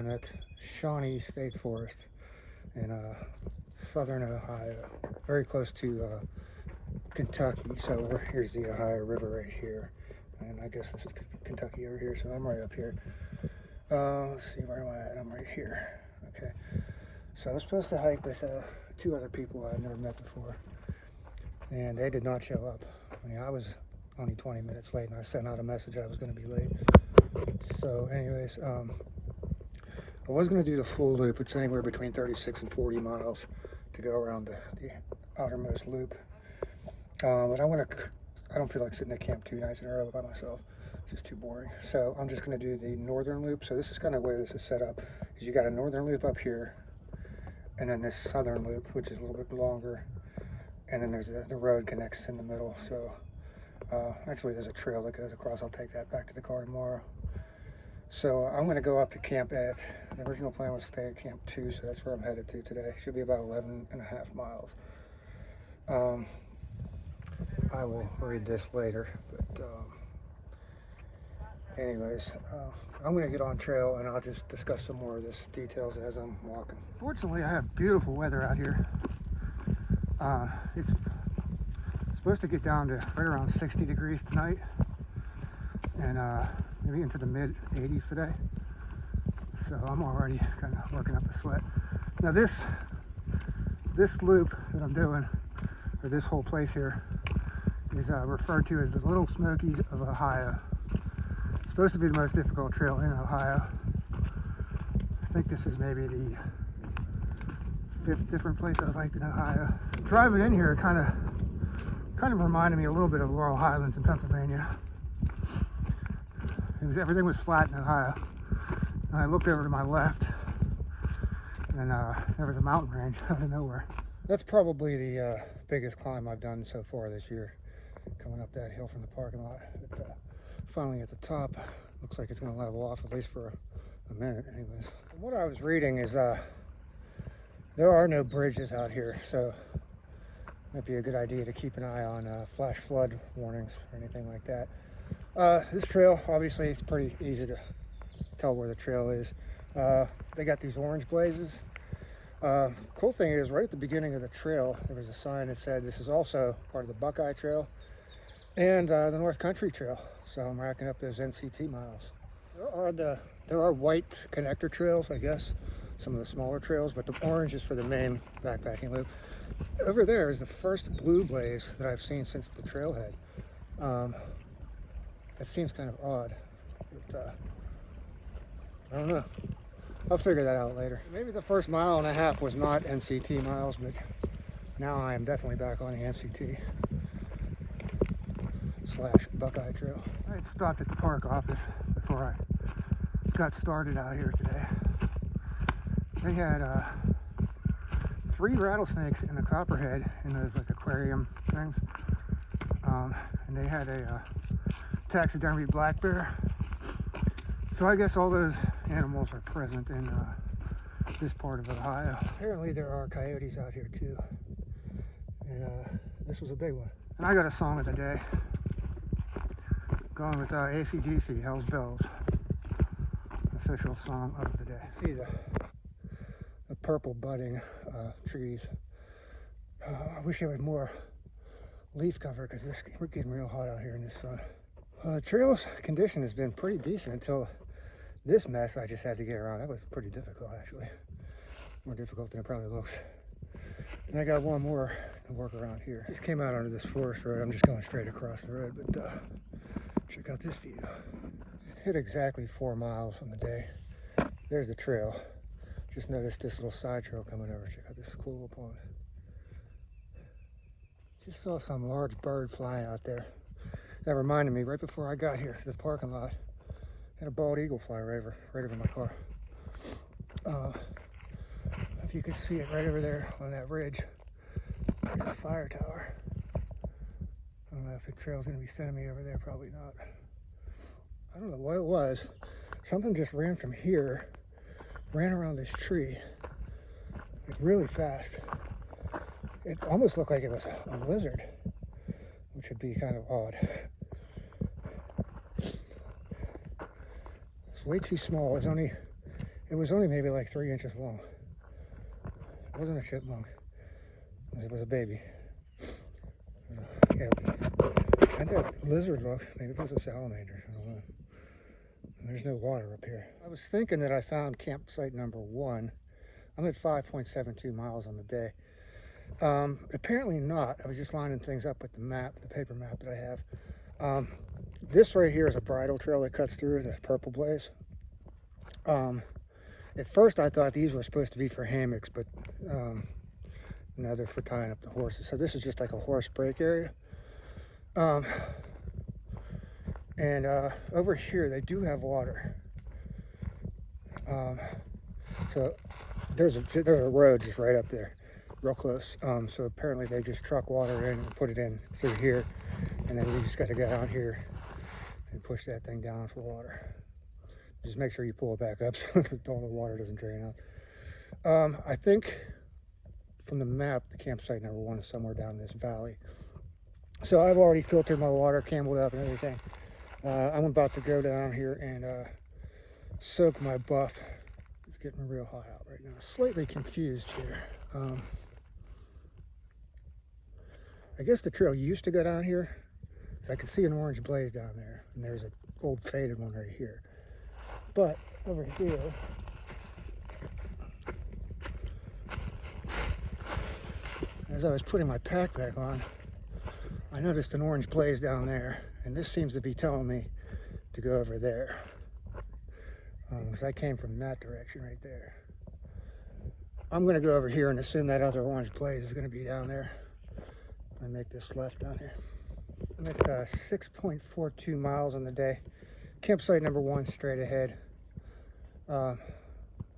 I'm at Shawnee State Forest in southern Ohio, very close to Kentucky. So here's the Ohio River right here, and I guess this is Kentucky over here, so I'm right up here. Let's see, where am I at? I'm right here. Okay, so I was supposed to hike with two other people I've never met before, and they did not show up. I mean, I was only 20 minutes late, and I sent out a message I was going to be late. So anyways, I was going to do the full loop. It's anywhere between 36 and 40 miles to go around the outermost loop. But I don't feel like sitting at camp 2 nights in a row by myself. It's just too boring. So I'm just going to do the northern loop. So this is kind of where this is set up. Is you got a northern loop up here, and then this southern loop, which is a little bit longer, and then there's the road connects in the middle. So actually there's a trail that goes across. I'll take that back to the car tomorrow. So I'm going to go up to camp at, the original plan was to stay at camp 2, so that's where I'm headed to today. Should be about 11.5 miles. I will read this later, but anyways, I'm going to get on trail and I'll just discuss some more of this details as I'm walking. Fortunately, I have beautiful weather out here. It's supposed to get down to right around 60 degrees tonight, and maybe into the mid 80s today. So I'm already kind of working up a sweat. Now this loop that I'm doing, or this whole place here, is referred to as the Little Smokies of Ohio. It's supposed to be the most difficult trail in Ohio. I think this is maybe the 5th different place I've hiked in Ohio. Driving in here kind of reminded me a little bit of Laurel Highlands in Pennsylvania. Everything was flat in Ohio. And I looked over to my left, and there was a mountain range out of nowhere. That's probably the biggest climb I've done so far this year, coming up that hill from the parking lot. But, finally at the top, looks like it's going to level off, at least for a minute anyways. From what I was reading is there are no bridges out here, so it might be a good idea to keep an eye on flash flood warnings or anything like that. This trail, obviously, it's pretty easy to tell where the trail is. They got these orange blazes. Cool thing is, right at the beginning of the trail, there was a sign that said this is also part of the Buckeye Trail and the North Country Trail. So I'm racking up those NCT miles. There are white connector trails, I guess, some of the smaller trails, but the orange is for the main backpacking loop. Over there is the first blue blaze that I've seen since the trailhead. That seems kind of odd, but I don't know. I'll figure that out later. Maybe the first 1.5 miles was not NCT miles, but now I am definitely back on the NCT / Buckeye Trail. I had stopped at the park office before I got started out here today. They had 3 rattlesnakes in the copperhead in those like aquarium things, and they had a taxidermy black bear. So I guess all those animals are present in this part of Ohio. Apparently there are coyotes out here too, and this was a big one. And I got a song of the day, going with AC/DC, Hell's Bells, official song of the day. See the purple budding trees. I wish there was more leaf cover, because we're getting real hot out here in this sun. The trail's condition has been pretty decent until this mess I just had to get around. That was pretty difficult, actually. More difficult than it probably looks. And I got one more to work around here. Just came out onto this forest road. I'm just going straight across the road, but check out this view. Just hit exactly 4 miles on the day. There's the trail. Just noticed this little side trail coming over. Check out this cool little pond. Just saw some large bird flying out there. That reminded me, right before I got here to this parking lot, had a bald eagle fly right over my car. If you could see it right over there on that ridge, there's a fire tower. I don't know if the trail's gonna be sending me over there, probably not. I don't know what it was. Something just ran from here, ran around this tree, like really fast. It almost looked like it was a lizard, which would be kind of odd. It's way too small. It's only It was only maybe like 3 inches long. It wasn't a chipmunk. It was a baby. Yeah, had that lizard look. Maybe it was a salamander. I don't know. There's no water up here. I was thinking that I found campsite number 1. I'm at 5.72 miles on the day. Apparently not. I was just lining things up with the map, the paper map that I have. This right here is a bridle trail that cuts through the purple blaze. At first I thought these were supposed to be for hammocks, but no, they're for tying up the horses. So this is just like a horse break area. And over here they do have water. So there's a road just right up there, real close. So apparently they just truck water in and put it in through here, and then we just got to get out here and push that thing down for water. Just make sure you pull it back up so that all the water doesn't drain out. I think from the map, the campsite number 1 is somewhere down this valley. So I've already filtered my water, cameled up and everything. I'm about to go down here and soak my buff. It's getting real hot out right now. Slightly confused here. I guess the trail used to go down here. I can see an orange blaze down there, and there's an old faded one right here. But over here, as I was putting my pack back on, I noticed an orange blaze down there, and this seems to be telling me to go over there. Because I came from that direction right there. I'm going to go over here and assume that other orange blaze is going to be down there. And make this left down here. I'm at 6.42 miles on the day. Campsite number 1 straight ahead. I'm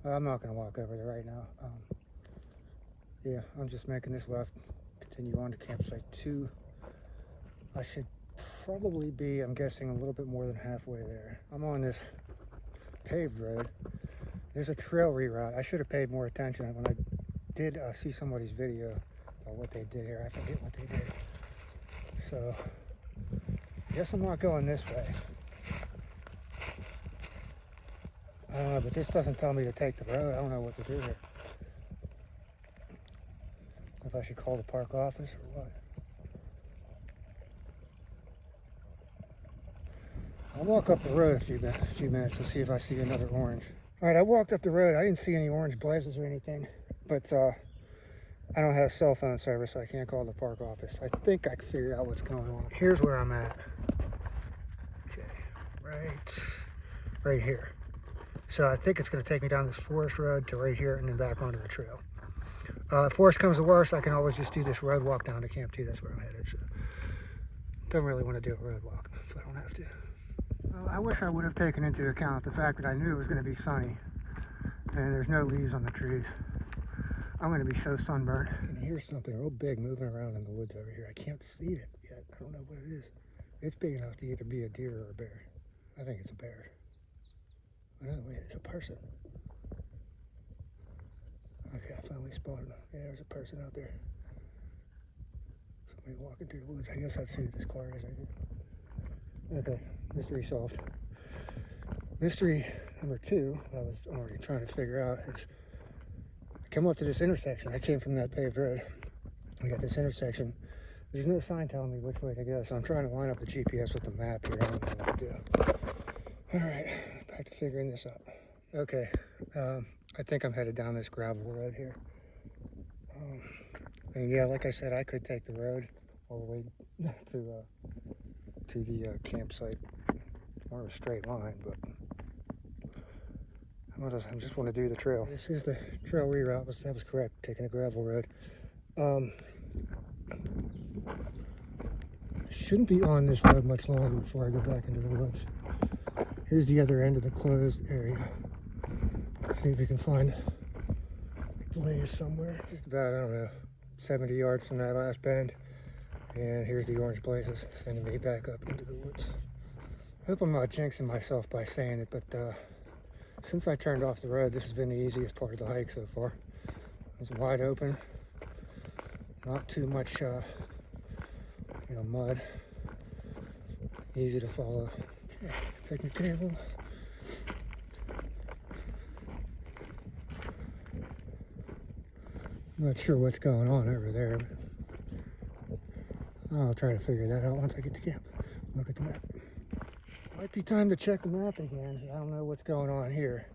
not going to walk over there right now. Yeah, I'm just making this left. Continue on to campsite 2. I should probably be, I'm guessing, a little bit more than halfway there. I'm on this paved road. There's a trail reroute. I should have paid more attention when I did see somebody's video about what they did here. I forget what they did. So, I guess I'm not going this way. But this doesn't tell me to take the road. I don't know what to do here. If I should call the park office or what. I'll walk up the road a few minutes to see if I see another orange. All right, I walked up the road. I didn't see any orange blazes or anything, but I don't have cell phone service, so I can't call the park office. I think I figured out what's going on. Here's where I'm at. Okay, right here. So I think it's going to take me down this forest road to right here and then back onto the trail. If worst comes to worst, I can always just do this road walk down to Camp 2. That's where I'm headed. So don't really want to do a road walk if I don't have to. Well, I wish I would have taken into account the fact that I knew it was going to be sunny and there's no leaves on the trees. I'm going to be so sunburned. I can hear something real big moving around in the woods over here. I can't see it yet. I don't know what it is. It's big enough to either be a deer or a bear. I think it's a bear. Oh no, wait, it's a person. Okay, I finally spotted him. Yeah, there's a person out there. Somebody walking through the woods. I guess that's who this car is right here. Okay, mystery solved. Mystery number 2, what I was already trying to figure out is, I come up to this intersection. I came from that paved road. We got this intersection. There's no sign telling me which way to go, so I'm trying to line up the GPS with the map here. I don't know what to do. All right, back to figuring this out. Okay, I think I'm headed down this gravel road here. And yeah, like I said, I could take the road all the way to the campsite. More of a straight line, but I just want to do the trail. This is the trail reroute. That was correct, taking the gravel road. Shouldn't be on this road much longer before I go back into the woods. Here's the other end of the closed area. Let's see if we can find a blaze somewhere. Just about, I don't know, 70 yards from that last bend. And here's the orange blazes sending me back up into the woods. I hope I'm not jinxing myself by saying it, but since I turned off the road, this has been the easiest part of the hike so far. It's wide open, not too much mud, easy to follow. Okay, picnic table. I'm not sure what's going on over there, but I'll try to figure that out once I get to camp. Look at the map. Might be time to check the map again. I don't know what's going on here.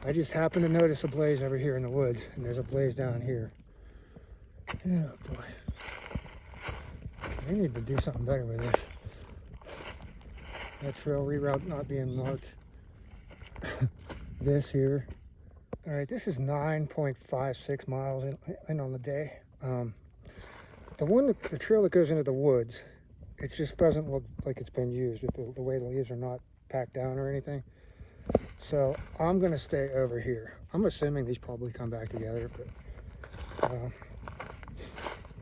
I just happened to notice a blaze over here in the woods, and there's a blaze down here. Oh boy. They need to do something better with this. That trail reroute not being marked. This here. All right, this is 9.56 miles in on the day. The trail that goes into the woods, it just doesn't look like it's been used with the way the leaves are not packed down or anything. So I'm gonna stay over here. I'm assuming these probably come back together, but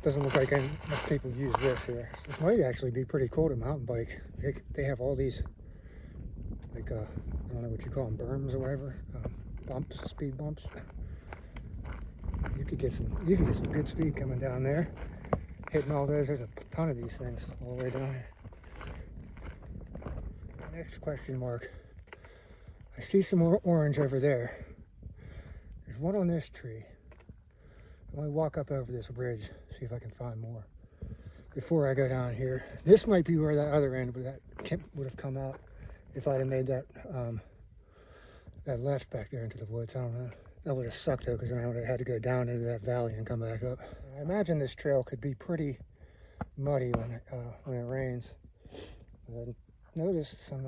doesn't look like enough people use this here. This might actually be pretty cool to mountain bike. They have all these, like, I don't know what you call them, berms or whatever, bumps, speed bumps. You could get some good speed coming down there. Hitting all those, there's a ton of these things all the way down here. Next question mark. I see some more orange over there. There's one on this tree. I'm gonna walk up over this bridge, see if I can find more before I go down here. This might be where that other end would have come out if I'd have made that that left back there into the woods. I don't know. That would have sucked though, because then I would have had to go down into that valley and come back up. I imagine this trail could be pretty muddy when it rains. I noticed some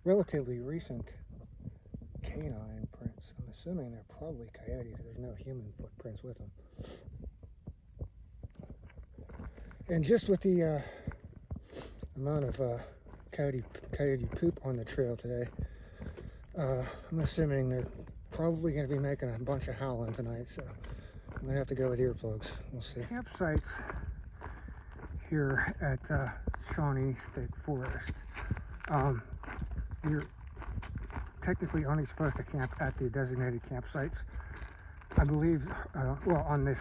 relatively recent canine prints. I'm assuming they're probably coyote because there's no human footprints with them. And just with the amount of coyote poop on the trail today, I'm assuming they're probably going to be making a bunch of howling tonight, so I'm going to have to go with earplugs. We'll see. Campsites here at Shawnee State Forest. You're technically only supposed to camp at the designated campsites. I believe, well, on this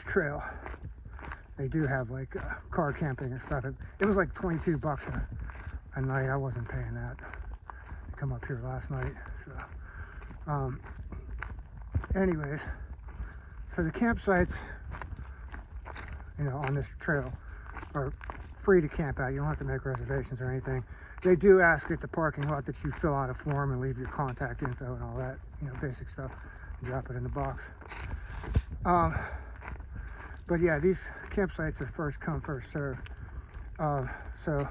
trail, they do have like car camping and stuff. It was like $22 a night. I wasn't paying that to come up here last night. So, anyways, so the campsites, you know, on this trail are free to camp out. You don't have to make reservations or anything. They do ask at the parking lot that you fill out a form and leave your contact info and all that, you know, basic stuff. Drop it in the box. But yeah, these campsites are first come, first serve. So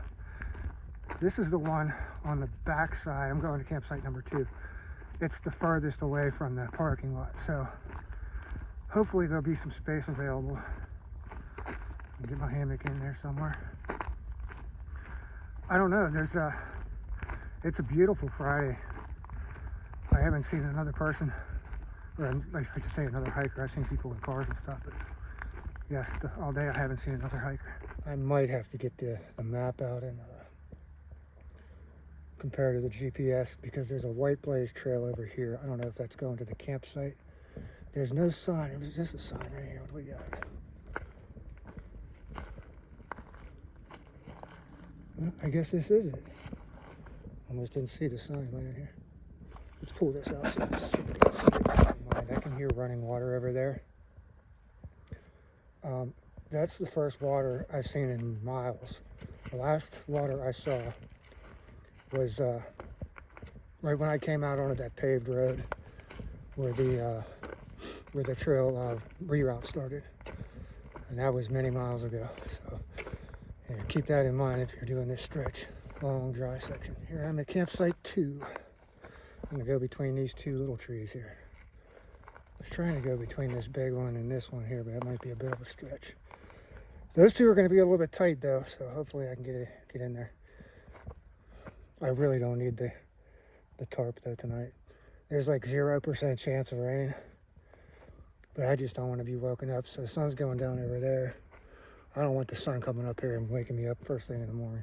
this is the one on the back side. I'm going to campsite number 2. It's the furthest away from the parking lot. So hopefully there'll be some space available. I'll get my hammock in there somewhere. I don't know, it's a beautiful Friday. I haven't seen another person, or I should say another hiker. I've seen people in cars and stuff, but yes, all day I haven't seen another hiker. I might have to get the map out and compare to the GPS, because there's a white blaze trail over here. I don't know if that's going to the campsite. There's no sign, there's just a sign right here. What do we got? Well, I guess this is it. Almost didn't see the sign laying here. Let's pull this out so it's I can hear running water over there. That's the first water I've seen in miles. The last water I saw was right when I came out onto that paved road where the trail reroute started, and that was many miles ago. So yeah, keep that in mind if you're doing this stretch, long dry section. Here I'm at campsite 2. I'm gonna go between these 2 little trees here. I was trying to go between this big one and this one here, but it might be a bit of a stretch. Those 2 are going to be a little bit tight though, so hopefully I can get in there. I really don't need the tarp though tonight. There's like 0% chance of rain, but I just don't want to be woken up. So the sun's going down over there. I don't want the sun coming up here and waking me up first thing in the morning.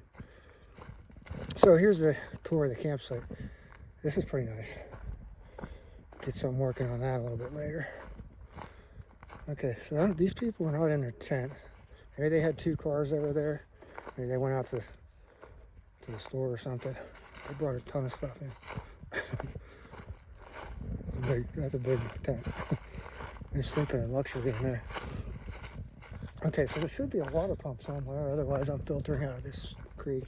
So here's the tour of the campsite. This is pretty nice. Get some working on that a little bit later. Okay, so these people are not in their tent. Maybe they had 2 cars over there. Maybe they went out to the store or something. They brought a ton of stuff in. That's a big tent. They're sleeping in luxury in there. Okay, so there should be a water pump somewhere. Otherwise, I'm filtering out of this creek.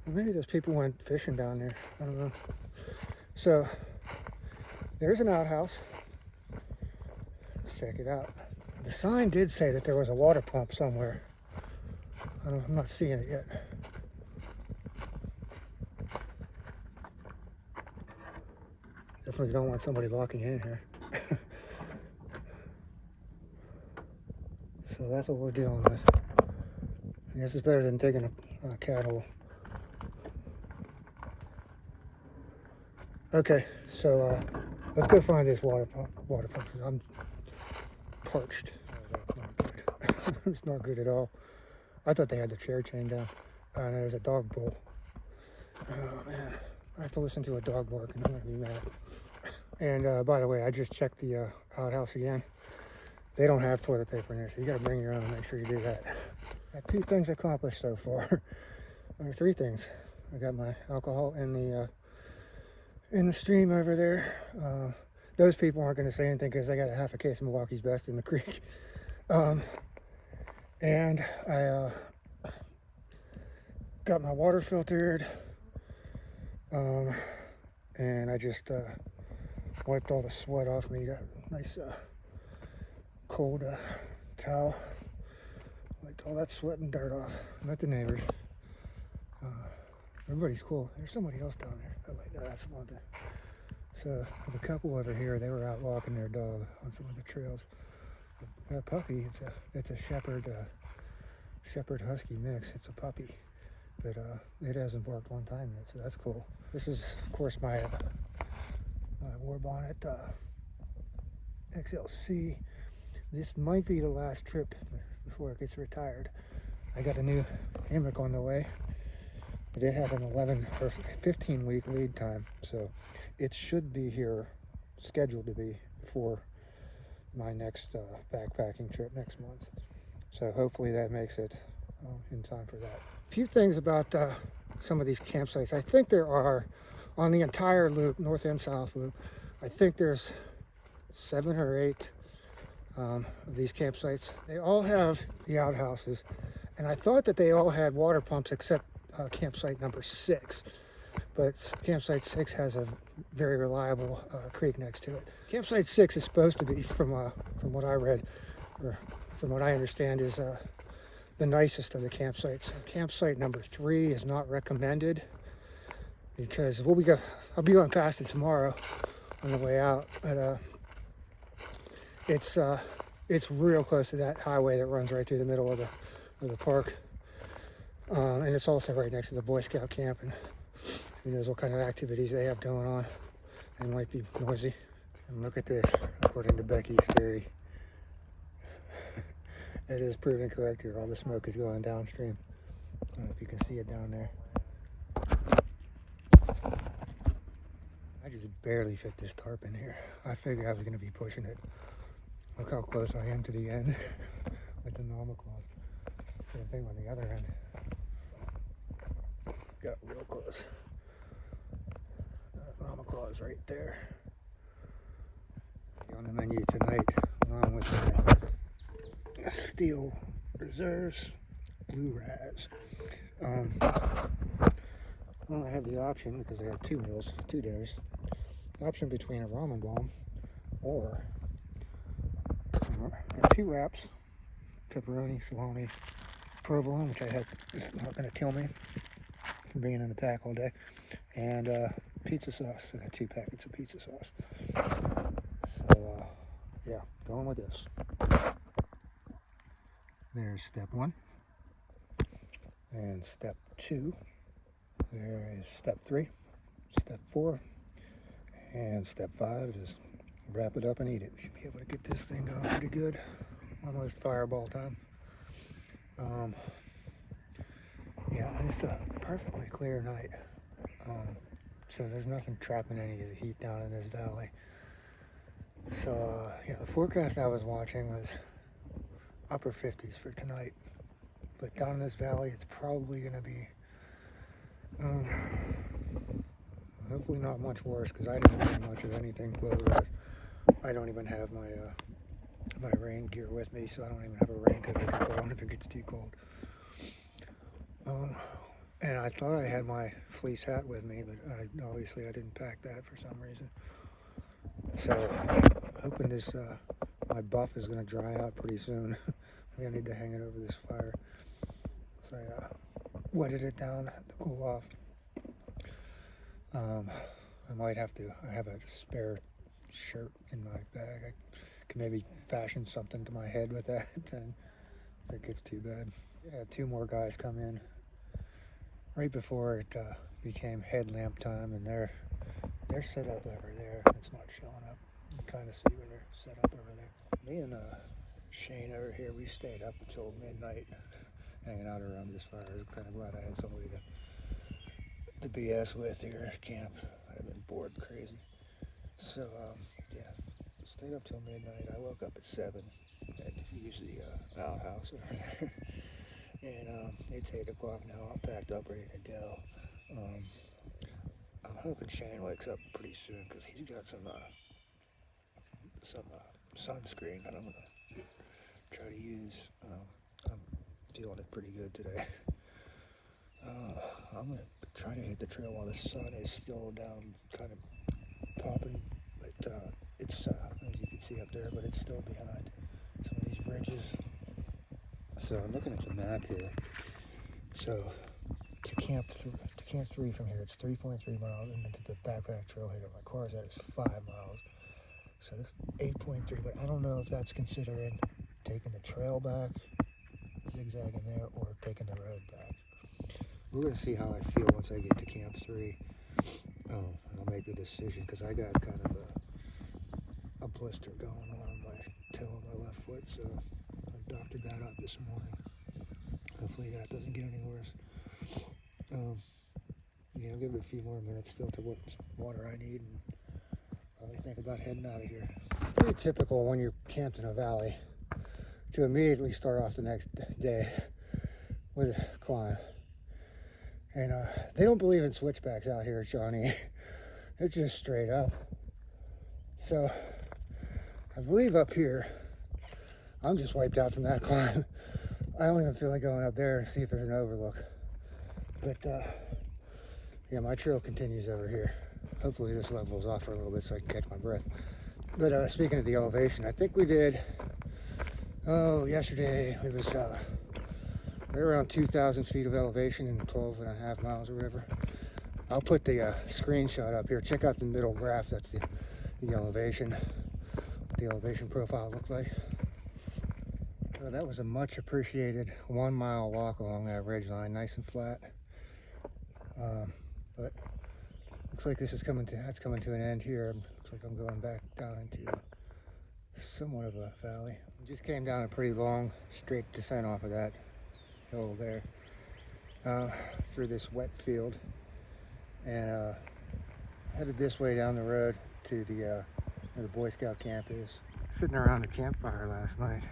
Maybe those people went fishing down there. I don't know. So there's an outhouse. Let's check it out. The sign did say that there was a water pump somewhere. I'm not seeing it yet. Definitely don't want somebody locking in here. So that's what we're dealing with. I guess it's better than digging a cat hole. Okay, so let's go find this water pump. I'm parched. Oh, that's not good. It's not good at all. I thought they had the chair chain down. And there's a dog bowl. Oh man, I have to listen to a dog bark and I'm gonna be mad. And by the way, I just checked the outhouse again. They don't have toilet paper in there, so you gotta bring your own and make sure you do that. Got 2 things accomplished so far. Or 3 things. I got my alcohol in the stream over there. Those people aren't gonna say anything because I got a half a case of Milwaukee's Best in the creek. And I got my water filtered. And I just wiped all the sweat off me. Got a nice cold towel. Wiped all that sweat and dirt off. Met the neighbors. Everybody's cool. There's somebody else down there. Oh wait, no, that's one thing. So the couple over here, they were out walking their dog on some of the trails. That puppy, it's a shepherd husky mix. It's a puppy, but it hasn't barked one time yet, so that's cool. This is, of course, my war bonnet XLC. This might be the last trip before it gets retired. I got a new hammock on the way. It did have an 11 or 15 week lead time, so it should be here, scheduled to be before my next backpacking trip next month. So hopefully that makes it in time for that. A few things about some of these campsites. I think there are, on the entire loop, north and south loop, I think there's 7 or 8 of these campsites. They all have the outhouses, and I thought that they all had water pumps except campsite number 6. But campsite 6 has a very reliable creek next to it. Campsite 6 is supposed to be, from what I read, or from what I understand, is the nicest of the campsites. Campsite number 3 is not recommended because I'll be going past it tomorrow on the way out, but it's real close to that highway that runs right through the middle of the park, and it's also right next to the Boy Scout camp, and who knows what kind of activities they have going on. They might be noisy. And look at this, according to Becky's theory. It is proven correct here. All the smoke is going downstream. I don't know if you can see it down there. I just barely fit this tarp in here. I figured I was going to be pushing it. Look how close I am to the end with the normal claws. Same thing on the other end. Got real close. Normal claws right there. On the menu tonight, along with my Steel Reserves Blue Raz. Well, I have the option, because I have 2 meals, 2 dinners, the option between a ramen bomb or got 2 wraps, pepperoni, salami, provolone, which I had is not going to kill me from being in the pack all day, and pizza sauce. I got 2 packets of pizza sauce. So, yeah, going with this. There's step 1. And step 2. There is step 3. Step 4. And step 5 is wrap it up and eat it. We should be able to get this thing going pretty good. Almost fireball time. Yeah, it's a perfectly clear night. So there's nothing trapping any of the heat down in this valley. So, yeah, the forecast I was watching was upper 50s for tonight. But down in this valley, it's probably going to be, hopefully not much worse, because I didn't bring much of anything clothes. I don't even have my my rain gear with me, so I don't even have a raincoat I can put on if it gets too cold. And I thought I had my fleece hat with me, but obviously I didn't pack that for some reason. So hoping this my buff is going to dry out pretty soon. I'm going to need to hang it over this fire. So I wetted it down to cool off. I might have to, I have a spare shirt in my bag. I can maybe fashion something to my head with that then if it gets too bad. I had 2 more guys come in right before it became headlamp time, and they're set up over there. It's not showing up. You can kind of see where they're set up over there. Me and Shane over here, we stayed up until midnight hanging out around this fire. I was kind of glad I had somebody to BS with here at camp. I'd have been bored crazy. So yeah, stayed up till midnight. I woke up at 7 and used the outhouse over there. And it's 8 o'clock now. I'm packed up, ready to go. I'm hoping Shane wakes up pretty soon, because he's got some sunscreen that I'm gonna try to use. I'm feeling it pretty good today. I'm gonna try to hit the trail while the sun is still down, kind of popping, but it's as you can see up there, but it's still behind some of these ridges. So I'm looking at the map here. So to camp 3 from here, it's 3.3 miles, and then to the backpack trail head my car's at is 5 miles. So this 8.3, but I don't know if that's considering taking the trail back, zigzagging there, or taking the road back. We're gonna see how I feel once I get to camp 3. And I'll make the decision, because I got kind of a blister going on my toe on my left foot, so I doctored that up this morning. Hopefully that doesn't get any worse. Yeah, I'll give it a few more minutes, filter what water I need, and probably think about heading out of here. Pretty typical when you're camped in a valley to immediately start off the next day with a climb. And they don't believe in switchbacks out here at Shawnee. It's just straight up. So I believe up here, I'm just wiped out from that climb. I don't even feel like going up there and see if there's an overlook. But yeah, my trail continues over here. Hopefully this levels off for a little bit so I can catch my breath. But speaking of the elevation, I think we did, yesterday it was right around 2,000 feet of elevation and 12.5 miles or whatever. I'll put the screenshot up here. Check out the middle graph. That's the elevation, what the elevation profile looked like. So that was a much appreciated 1 mile walk along that ridge line, nice and flat. But looks like that's coming to an end here. Looks like I'm going back down into somewhat of a valley. Just came down a pretty long straight descent off of that hill there, through this wet field, and headed this way down the road to the where the Boy Scout camp is. Sitting around the campfire last night,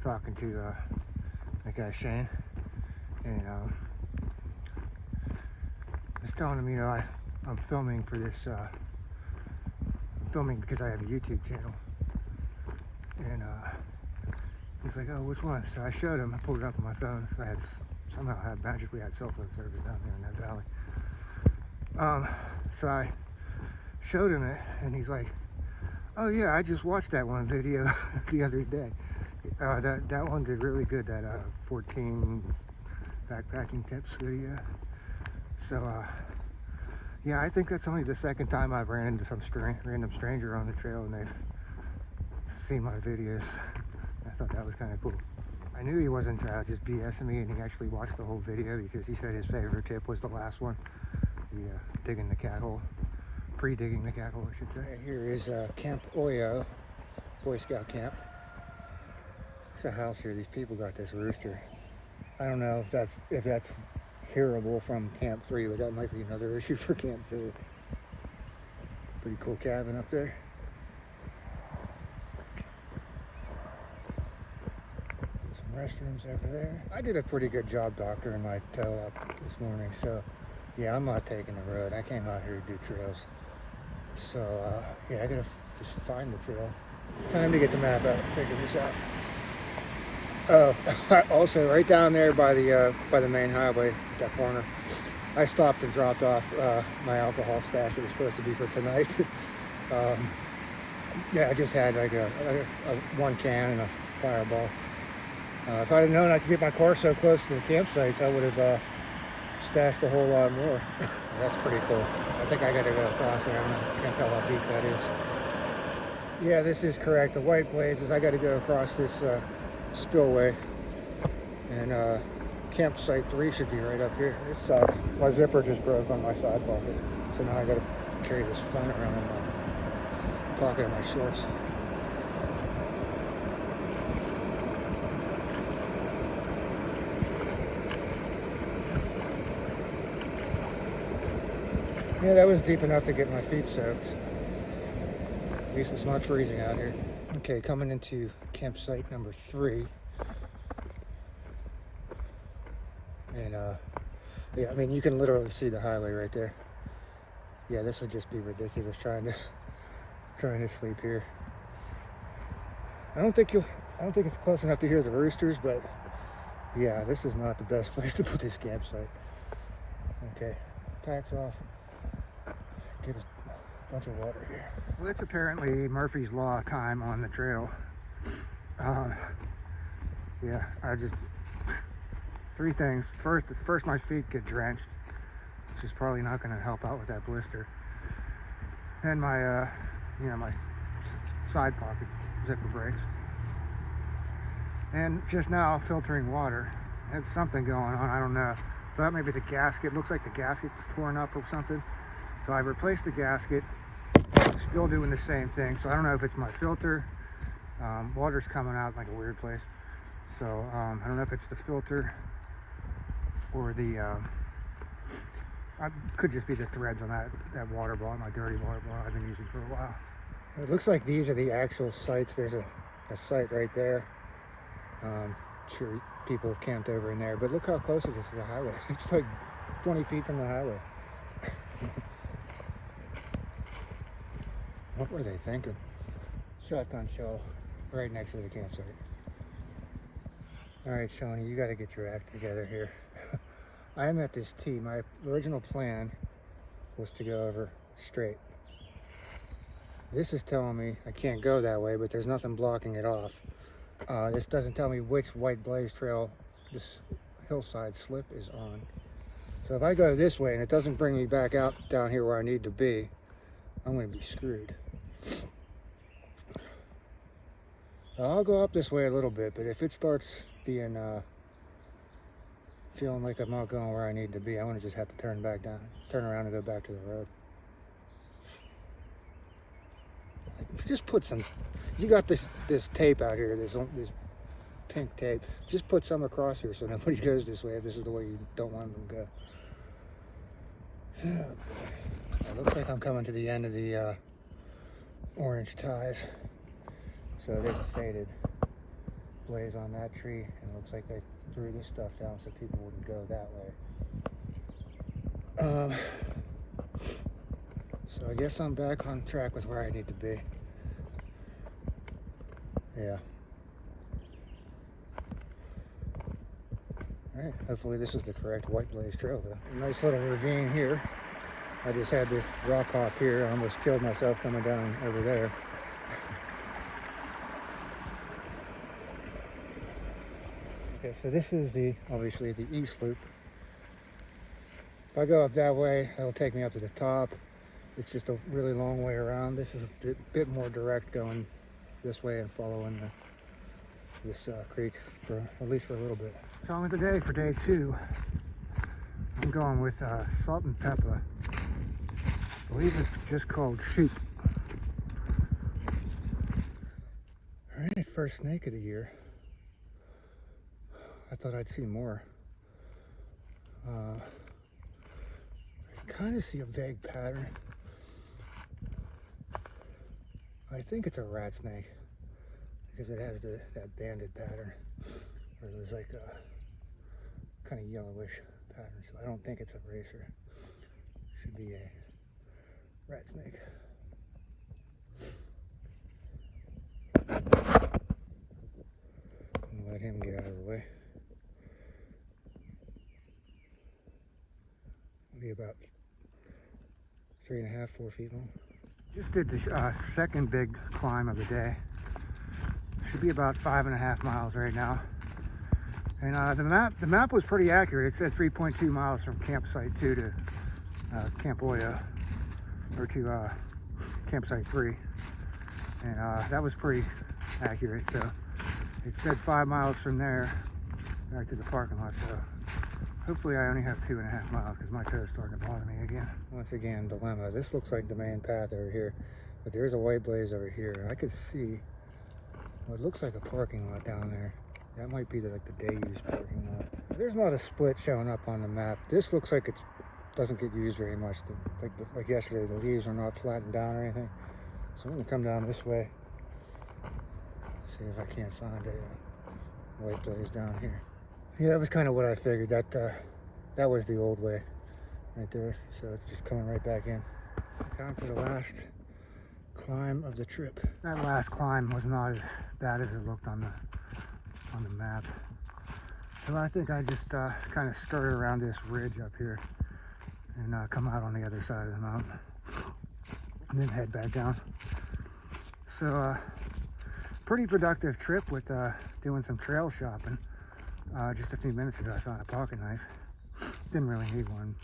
talking to that guy Shane, and just telling him, you know, I'm filming for this, filming because I have a YouTube channel, and he's like, oh, which one? So I showed him. I pulled it up on my phone. So I somehow magically had cell phone service down there in that valley. So I showed him it, and he's like, oh yeah, I just watched that one video the other day. That one did really good, that 14 backpacking tips video. So yeah, I think that's only the second time I've ran into some random stranger on the trail and they've seen my videos. I thought that was kind of cool. I knew he wasn't just BSing me, and he actually watched the whole video because he said his favorite tip was the last one, the digging the cat hole, pre-digging the cat hole, I should say. Here is Camp Oyo, Boy Scout camp. There's a house here. These people got this rooster. I don't know if that's hearable from Camp 3, but that might be another issue for Camp 3. Pretty cool cabin up there. Some restrooms over there. I did a pretty good job doctoring my toe up this morning, so Yeah, I'm not taking the road. I came out here to do trails. So, yeah, I gotta just find the trail. Time to get the map out and figure this out. Also, right down there by the main highway, that corner, I stopped and dropped off my alcohol stash. It was supposed to be for tonight. Yeah, I just had like a one can and a Fireball. If I'd have known I could get my car so close to the campsites, I would have stashed a whole lot more. That's pretty cool. I think I gotta go across there. I can't tell how deep that is. Yeah, this is correct. The white blazes, I gotta go across this spillway. And campsite 3 should be right up here. This sucks. My zipper just broke on my side pocket. So now I gotta carry this phone around in my pocket of my shorts. Yeah, that was deep enough to get my feet soaked. At least it's not freezing out here. Okay, coming into campsite number 3. And yeah, I mean, you can literally see the highway right there. Yeah, this would just be ridiculous trying to sleep here. I don't think it's close enough to hear the roosters, but yeah, this is not the best place to put this campsite. Okay, packs off. Get a bunch of water here. Well, it's apparently Murphy's Law time on the trail. Yeah, three things. First, my feet get drenched, which is probably not going to help out with that blister. Then my, my side pocket zipper breaks. And just now, filtering water. Had something going on, I don't know. Thought maybe the gasket, looks like the gasket's torn up or something. So I replaced the gasket, still doing the same thing. So I don't know if it's my filter. Water's coming out like a weird place. So I don't know if it's the filter or could just be the threads on that water bottle, my dirty water bottle I've been using for a while. It looks like these are the actual sites. There's a site right there. Sure, people have camped over in there, but look how close it is to the highway. It's like 20 feet from the highway. What were they thinking? Shotgun shell right next to the campsite. All right, Shawnee, you got to get your act together here. I am at this tee. My original plan was to go over straight. This is telling me I can't go that way, but there's nothing blocking it off. This doesn't tell me which white blaze trail this hillside slip is on. So if I go this way and it doesn't bring me back out down here where I need to be, I'm going to be screwed. I'll go up this way a little bit, but if it starts being feeling like I'm not going where I need to be, I'm going to just have to turn around and go back to the road. Just put some, you got this tape out here, this pink tape. Just put some across here so nobody goes this way if this is the way you don't want them to go. It looks like I'm coming to the end of the orange ties. So there's a faded blaze on that tree, and it looks like they threw this stuff down so people wouldn't go that way. So I guess I'm back on track with where I need to be. Yeah. Alright, hopefully this is the correct white blaze trail though. A nice little ravine here. I just had this rock hop here. I almost killed myself coming down over there. Okay, so this is obviously the east loop. If I go up that way, that'll take me up to the top. It's just a really long way around. This is a bit more direct going this way and following this creek at least for a little bit. Song of the day for day 2. I'm going with salt and pepper. I believe it's just called Shoot. All right, first snake of the year. I thought I'd see more. I kind of see a vague pattern. I think it's a rat snake because it has that banded pattern where there's like a kind of yellowish pattern. So I don't think it's a racer. be a rat snake. And let him get out of the way. Be about 3.5, 4 feet long. Just did the second big climb of the day. Should be about 5.5 miles right now. And the map was pretty accurate. It said 3.2 miles from campsite 2 to Camp Oya, or to campsite 3. And that was pretty accurate. So it said 5 miles from there back to the parking lot. So hopefully I only have 2.5 miles because my toe's starting to bother me again. Once again, dilemma. This looks like the main path over here, but there's a white blaze over here. I could see what looks like a parking lot down there. That might be like the day use parking lot. There's not a split showing up on the map. This looks like it doesn't get used very much. Like yesterday, the leaves are not flattened down or anything. So I'm gonna come down this way. See if I can't find a white blaze down here. Yeah, that was kind of what I figured. That was the old way right there. So it's just coming right back in. Time for the last climb of the trip. That last climb was not as bad as it looked on the map. So I think I just kind of skirt around this ridge up here and come out on the other side of the mountain and then head back down. So pretty productive trip with doing some trail shopping. Just a few minutes ago I found a pocket knife. Didn't really need one.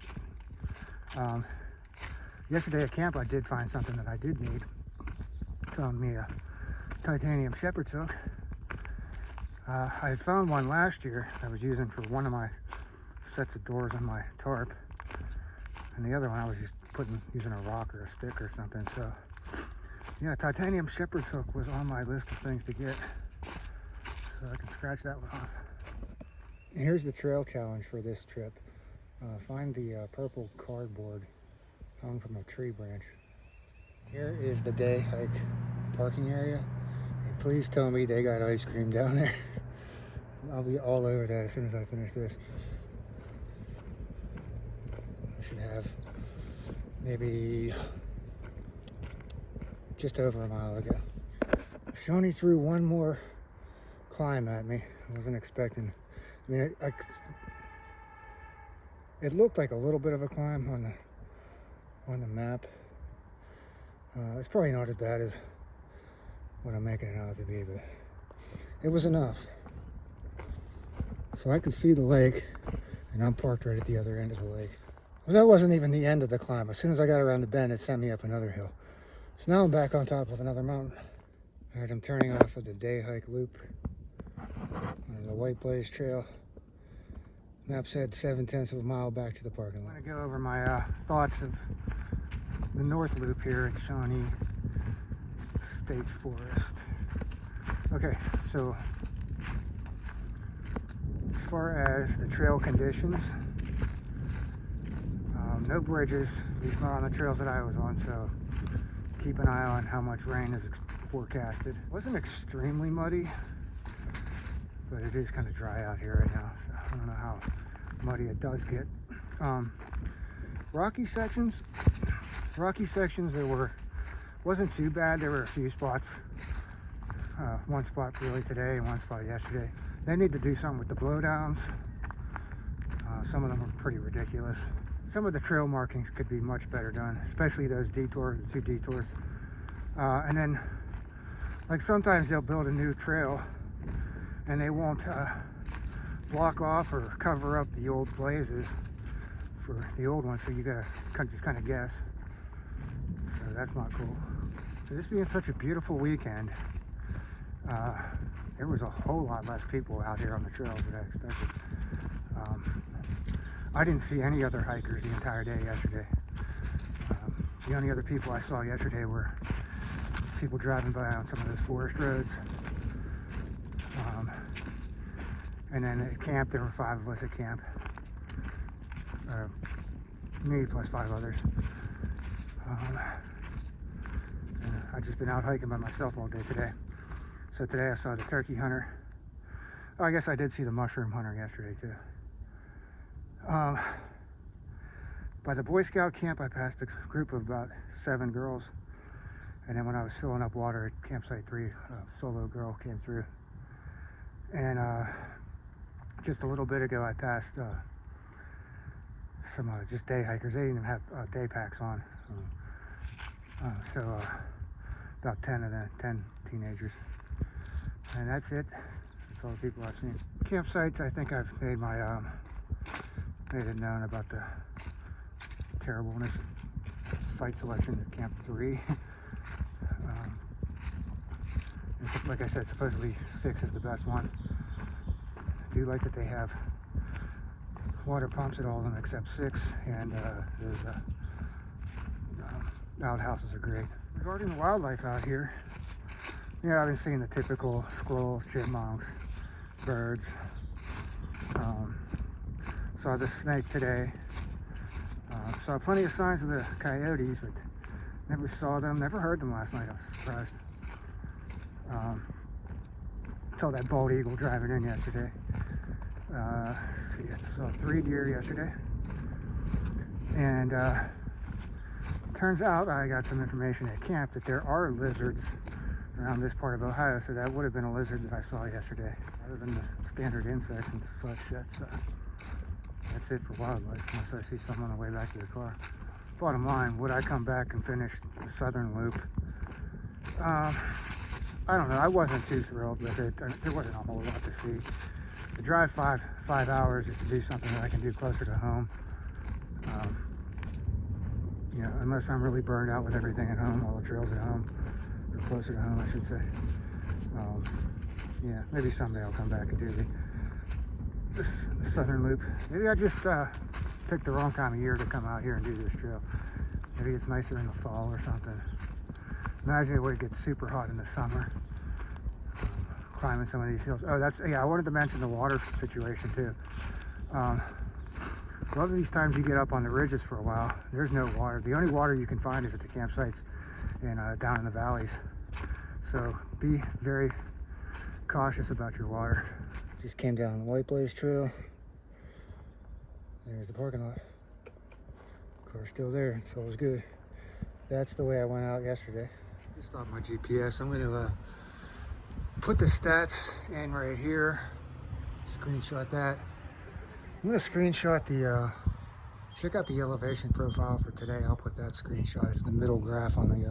Yesterday at camp I did find something that I did need. Found me a titanium shepherd's hook. I found one last year I was using for one of my sets of doors on my tarp, and the other one I was just using a rock or a stick or something. So yeah, titanium shepherd's hook was on my list of things to get, so I can scratch that one off. Here's the trail challenge for this trip. Find the purple cardboard hung from a tree branch. Here is the day hike parking area. And please tell me they got ice cream down there. I'll be all over that as soon as I finish this. I should have maybe just over a mile ago. Shawnee threw one more climb at me. I wasn't expecting. I mean, it looked like a little bit of a climb on the map. It's probably not as bad as what I'm making it out to be, but it was enough. So I could see the lake, and I'm parked right at the other end of the lake. Well, that wasn't even the end of the climb. As soon as I got around the bend, it sent me up another hill. So now I'm back on top of another mountain. All right, I'm turning off of the day hike loop on the White Blaze Trail. Map said 7/10 of a mile back to the parking lot. I'm gonna go over my thoughts of the North Loop here at Shawnee State Forest. Okay, so as far as the trail conditions, no bridges, at least not on the trails that I was on, so keep an eye on how much rain is forecasted. It wasn't extremely muddy, but it is kind of dry out here right now, so I don't know how muddy it does get. Rocky sections, wasn't too bad. There were a few spots, one spot really today and one spot yesterday. They need to do something with the blowdowns. Some of them are pretty ridiculous. Some of the trail markings could be much better done, especially those detours, the 2 detours. And then, like, sometimes they'll build a new trail and they won't block off or cover up the old blazes for the old ones, so you gotta just kind of guess. So that's not cool. So this being such a beautiful weekend, there was a whole lot less people out here on the trails than I expected. I didn't see any other hikers the entire day yesterday. The only other people I saw yesterday were people driving by on some of those forest roads. And then at camp, there were 5 of us at camp. Me plus 5 others. And I've just been out hiking by myself all day today. So today I saw the turkey hunter. Oh, I guess I did see the mushroom hunter yesterday too. By the Boy Scout camp, I passed a group of about 7 girls. And then when I was filling up water at campsite 3, a solo girl came through. And just a little bit ago, I passed some just day hikers. They didn't even have day packs on. So about 10 teenagers. And that's it. That's all the people I've seen. Campsites, I think I've made my made it known about the terribleness of site selection at Camp 3. Like I said, supposedly 6 is the best one. I do like that they have water pumps at all of them except 6, and those outhouses are great. Regarding the wildlife out here, yeah, I've been seeing the typical squirrels, chipmunks, birds. Saw the snake today. Saw plenty of signs of the coyotes, but never saw them, never heard them last night. I was surprised. Saw that bald eagle driving in yesterday. I saw 3 deer yesterday. And turns out I got some information at camp that there are lizards around this part of Ohio, so that would have been a lizard that I saw yesterday. Other than the standard insects and such, that's it for wildlife, unless I see someone on the way back to the car. Bottom line, would I come back and finish the southern loop? I don't know. I wasn't too thrilled with it. There wasn't a whole lot to see. To drive five hours is to do something that I can do closer to home. You know, unless I'm really burned out with everything at home, all the trails at home, or closer to home, I should say. Yeah, maybe someday I'll come back and do the southern loop. Maybe I just picked the wrong time of year to come out here and do this trail. Maybe it's nicer in the fall or something. Imagine it would get super hot in the summer. Climbing some of these hills. Oh, yeah, I wanted to mention the water situation too. A lot of these times you get up on the ridges for a while, there's no water. The only water you can find is at the campsites and down in the valleys. So be very cautious about your water. Just came down the White Blaze Trail. There's the parking lot. Car's still there, so it was good. That's the way I went out yesterday. Just off my GPS, I'm going to put the stats in right here. Screenshot that. I'm going to screenshot the, check out the elevation profile for today. I'll put that screenshot. It's the middle graph on the,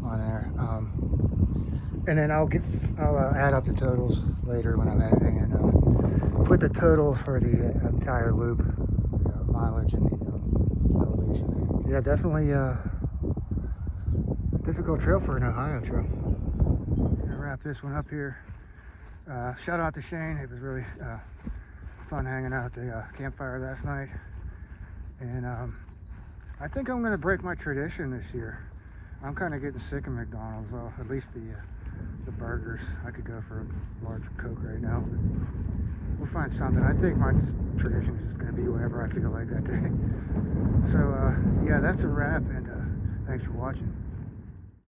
on there. And then I'll add up the totals later when I'm editing and put the total for the entire loop, the mileage and the elevation. Yeah, definitely difficult trail for an Ohio trail. I'm gonna wrap this one up here. Shout out to Shane. It was really fun hanging out at the campfire last night. And I think I'm gonna break my tradition this year. I'm kind of getting sick of McDonald's. Well, at least the burgers. I could go for a large Coke right now. We'll find something. I think my tradition is just going to be whatever I feel like that day. So, yeah, that's a wrap, and thanks for watching.